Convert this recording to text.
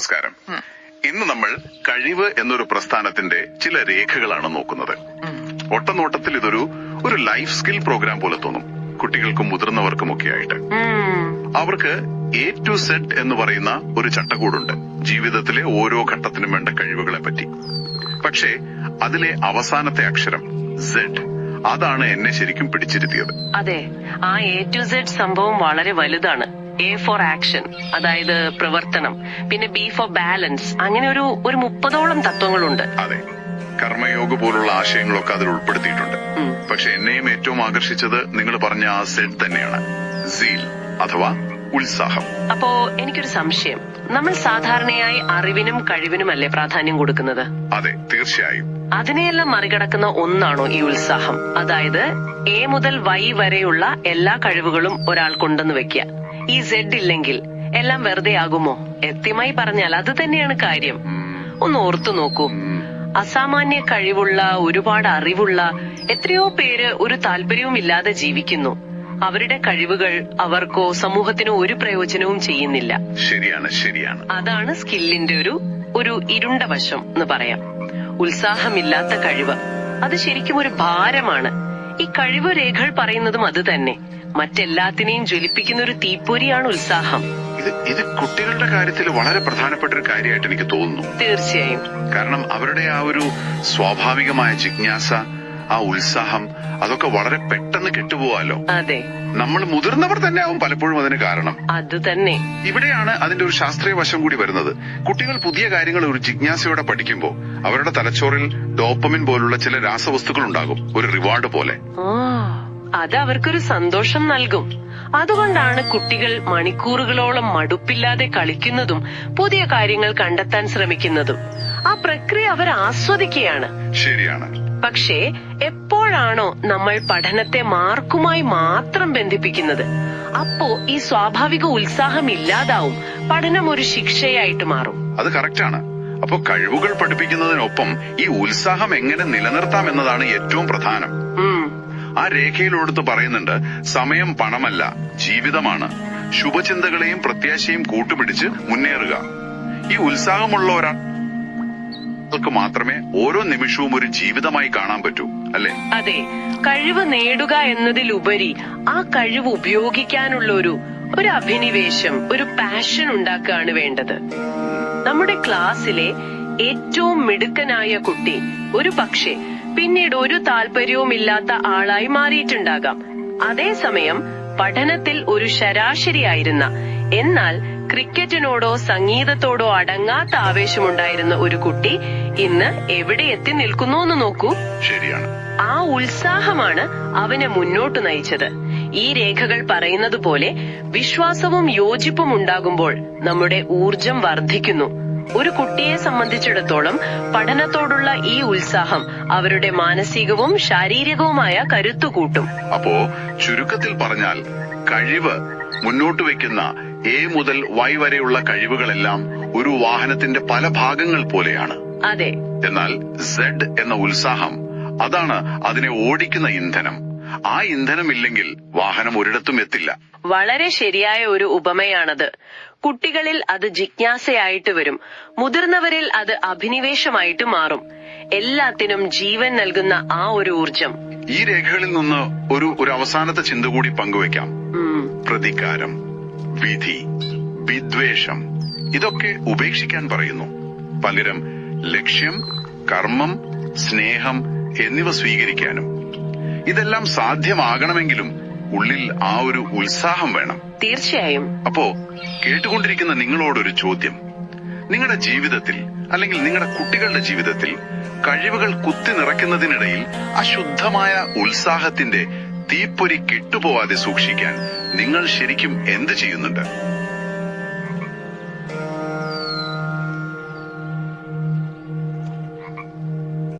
നമസ്കാരം. ഇന്ന് നമ്മൾ കഴിവ് എന്നൊരു പ്രസ്ഥാനത്തിന്റെ ചില രേഖകളാണ് നോക്കുന്നത്. ഒട്ടനോട്ടത്തിൽ ഇതൊരു ലൈഫ് സ്കിൽ പ്രോഗ്രാം പോലെ തോന്നും, കുട്ടികൾക്കും മുതിർന്നവർക്കുമൊക്കെ ആയിട്ട്. അവർക്ക് A to Z എന്ന് പറയുന്ന ഒരു ചട്ടക്കൂടുണ്ട് ജീവിതത്തിലെ ഓരോ ഘട്ടത്തിനും വേണ്ട കഴിവുകളെ പറ്റി. പക്ഷേ അതിലെ അവസാനത്തെ അക്ഷരം Z, അതാണ് എന്നെ ശരിക്കും പിടിച്ചിരുത്തിയത്. അതെ, ആ A to Z സംഭവം വളരെ വലുതാണ്. A for ആക്ഷൻ, അതായത് പ്രവർത്തനം, പിന്നെ B for ബാലൻസ്, അങ്ങനെ ഒരു 30ഓളം തത്വങ്ങളുണ്ട്. അതെ, കർമ്മയോഗ പോലുള്ള ആശയങ്ങളൊക്കെ അതിൽ ഉൾപ്പെടുത്തിയിട്ടുണ്ട്. പക്ഷെ എന്നെയും ഏറ്റവും ആകർഷിച്ചത് നിങ്ങൾ പറഞ്ഞ ആ Z തന്നെയാണ്, സീൽ അഥവാ ഉത്സാഹം. അപ്പോ എനിക്കൊരു സംശയം, നമ്മൾ സാധാരണയായി അറിവിനും കഴിവിനുമല്ലേ പ്രാധാന്യം കൊടുക്കുന്നത്? അതെ, തീർച്ചയായും. അതിനെയെല്ലാം മറികടക്കുന്ന ഒന്നാണോ ഈ ഉത്സാഹം? അതായത് A മുതൽ Y വരെയുള്ള എല്ലാ കഴിവുകളും ഒരാൾക്കുണ്ടെന്ന് വെക്കുക, ഈ Z ഇല്ലെങ്കിൽ എല്ലാം വെറുതെ ആകുമോ? കൃത്യമായി പറഞ്ഞാൽ അത് തന്നെയാണ് കാര്യം. ഒന്ന് ഓർത്തു നോക്കൂ, അസാമാന്യ കഴിവുള്ള, ഒരുപാട് അറിവുള്ള എത്രയോ പേര് ഒരു താല്പര്യവും ഇല്ലാതെ ജീവിക്കുന്നു. അവരുടെ കഴിവുകൾ അവർക്കോ സമൂഹത്തിനോ ഒരു പ്രയോജനവും ചെയ്യുന്നില്ല. ശരിയാണ്. അതാണ് സ്കില്ലിന്റെ ഒരു ഇരുണ്ട വശം എന്ന് പറയാം. ഉത്സാഹമില്ലാത്ത കഴിവ്, അത് ശരിക്കും ഒരു ഭാരമാണ്. ഈ കഴിവ് രേഖകൾ പറയുന്നതും അത് തന്നെ. മറ്റെല്ലാത്തിനെയും ജ്വലിപ്പിക്കുന്ന ഒരു തീപ്പൊരിയാണ് ഉത്സാഹം. ഇത് കുട്ടികളുടെ കാര്യത്തിൽ വളരെ പ്രധാനപ്പെട്ട ഒരു കാര്യമായിട്ട് എനിക്ക് തോന്നുന്നു. തീർച്ചയായും. കാരണം അവരുടെ ആ ഒരു സ്വാഭാവികമായ ജിജ്ഞാസ, ആ ഉത്സാഹം, അതൊക്കെ വളരെ പെട്ടെന്ന് കെട്ടുപോവാലോ. അതെ, നമ്മൾ മുതിർന്നവർ തന്നെ ആവും പലപ്പോഴും അതിന് കാരണം. അത് തന്നെ. ഇവിടെയാണ് അതിന്റെ ഒരു ശാസ്ത്രീയ വശം കൂടി വരുന്നത്. കുട്ടികൾ പുതിയ കാര്യങ്ങൾ ഒരു ജിജ്ഞാസയോടെ പഠിക്കുമ്പോൾ അവരുടെ തലച്ചോറിൽ ഡോപ്പമിൻ പോലുള്ള ചില രാസവസ്തുക്കൾ ഉണ്ടാകും, ഒരു റിവാർഡ് പോലെ. അത് അവർക്കൊരു സന്തോഷം നൽകും. അതുകൊണ്ടാണ് കുട്ടികൾ മണിക്കൂറുകളോളം മടുപ്പില്ലാതെ കളിക്കുന്നതും പുതിയ കാര്യങ്ങൾ കണ്ടെത്താൻ ശ്രമിക്കുന്നതും. ആ പ്രക്രിയ അവർ ആസ്വദിക്കുകയാണ്. ശരിയാണ്. പക്ഷേ എപ്പോഴാണോ നമ്മൾ പഠനത്തെ മാർക്കുമായി മാത്രം ബന്ധിപ്പിക്കുന്നത്, അപ്പോ ഈ സ്വാഭാവിക ഉത്സാഹം ഇല്ലാതാവും. പഠനം ഒരു ശിക്ഷയായിട്ട് മാറും. അത് കറക്റ്റാണ്. അപ്പൊ കഴിവുകൾ പഠിപ്പിക്കുന്നതിനൊപ്പം ഈ ഉത്സാഹം എങ്ങനെ നിലനിർത്താം എന്നതാണ് ഏറ്റവും പ്രധാനം. ആ രേഖയിലോടുത്ത് പറയുന്നുണ്ട്, സമയം പണമല്ല, ജീവിതമാണ്. ശുഭചിന്തകളെയും പ്രത്യാശയും കൂട്ടുപിടിച്ച് മുന്നേറുക. ഈ ഉത്സാഹമുള്ള ഒരാൾക്ക് മാത്രമേ ഓരോ നിമിഷവും ഒരു ജീവിതമായി കാണാൻ പറ്റൂ, അല്ലേ? അതെ, കഴിവ് നേടുക എന്നതിലുപരി ആ കഴിവ് ഉപയോഗിക്കാനുള്ള ഒരു അഭിനിവേശം, ഒരു പാഷൻ ഉണ്ടാക്കുകയാണ് വേണ്ടത്. നമ്മുടെ ക്ലാസ്സിലെ ഏറ്റവും മിടുക്കനായ കുട്ടി ഒരു പക്ഷേ പിന്നീട് ഒരു താല്പര്യവുമില്ലാത്ത ആളായി മാറിയിട്ടുണ്ടാകാം. അതേസമയം പഠനത്തിൽ ഒരു ശരാശരിയായിരുന്ന, എന്നാൽ ക്രിക്കറ്റിനോടോ സംഗീതത്തോടോ അടങ്ങാത്ത ആവേശമുണ്ടായിരുന്ന ഒരു കുട്ടി ഇന്ന് എവിടെ എത്തി നിൽക്കുന്നു എന്ന് നോക്കൂ. ശരിയാണ്. ആ ഉത്സാഹമാണ് അവനെ മുന്നോട്ട് നയിച്ചത്. ഈ രേഖകൾ പറയുന്നത് പോലെ വിശ്വാസവും യോജിപ്പും ഉണ്ടാകുമ്പോൾ നമ്മുടെ ഊർജം വർദ്ധിക്കുന്നു. ഒരു കുട്ടിയെ സംബന്ധിച്ചിടത്തോളം പഠനത്തോടുള്ള ഈ ഉത്സാഹം അവരുടെ മാനസികവും ശാരീരികവുമായ കരുത്തു കൂട്ടും. അപ്പോ ചുരുക്കത്തിൽ പറഞ്ഞാൽ, കഴിവ് മുന്നോട്ട് വെക്കുന്ന A മുതൽ Y വരെയുള്ള കഴിവുകളെല്ലാം ഒരു വാഹനത്തിന്റെ പല ഭാഗങ്ങൾ പോലെയാണ്. അതെ. എന്നാൽ Z എന്ന ഉത്സാഹം, അതാണ് അതിനെ ഓടിക്കുന്ന ഇന്ധനം. ആ ഇന്ധനമില്ലെങ്കിൽ വാഹനം ഒരിടത്തും എത്തില്ല. വളരെ ശരിയായ ഒരു ഉപമയാണത്. കുട്ടികളിൽ അത് ജിജ്ഞാസയായിട്ട് വരും, മുതിർന്നവരിൽ അത് അഭിനിവേശമായിട്ട് മാറും. എല്ലാത്തിനും ജീവൻ നൽകുന്ന ആ ഒരു ഊർജം. ഈ രേഖകളിൽ നിന്ന് ഒരു അവസാനത്തെ ചിന്ത കൂടി പങ്കുവെക്കാം. പ്രതികാരം, വിധി, വിദ്വേഷം, ഇതൊക്കെ ഉപേക്ഷിക്കാൻ പറയുന്നു. പകരം ലക്ഷ്യം, കർമ്മം, സ്നേഹം എന്നിവ സ്വീകരിക്കാനും. ഇതെല്ലാം സാധ്യമാകണമെങ്കിലും ഉള്ളിൽ ആ ഒരു ഉത്സാഹം വേണം. തീർച്ചയായും. അപ്പോ കേട്ടുകൊണ്ടിരിക്കുന്ന നിങ്ങളോടൊരു ചോദ്യം. നിങ്ങളുടെ ജീവിതത്തിൽ, അല്ലെങ്കിൽ നിങ്ങളുടെ കുട്ടികളുടെ ജീവിതത്തിൽ കഴിവുകൾ കുത്തി നിറയ്ക്കുന്നതിനിടയിൽ അശുദ്ധമായ ഉത്സാഹത്തിന്റെ തീപ്പൊരി കെട്ടുപോവാതെ സൂക്ഷിക്കാൻ നിങ്ങൾ ശരിക്കും എന്ത് ചെയ്യുന്നുണ്ട്?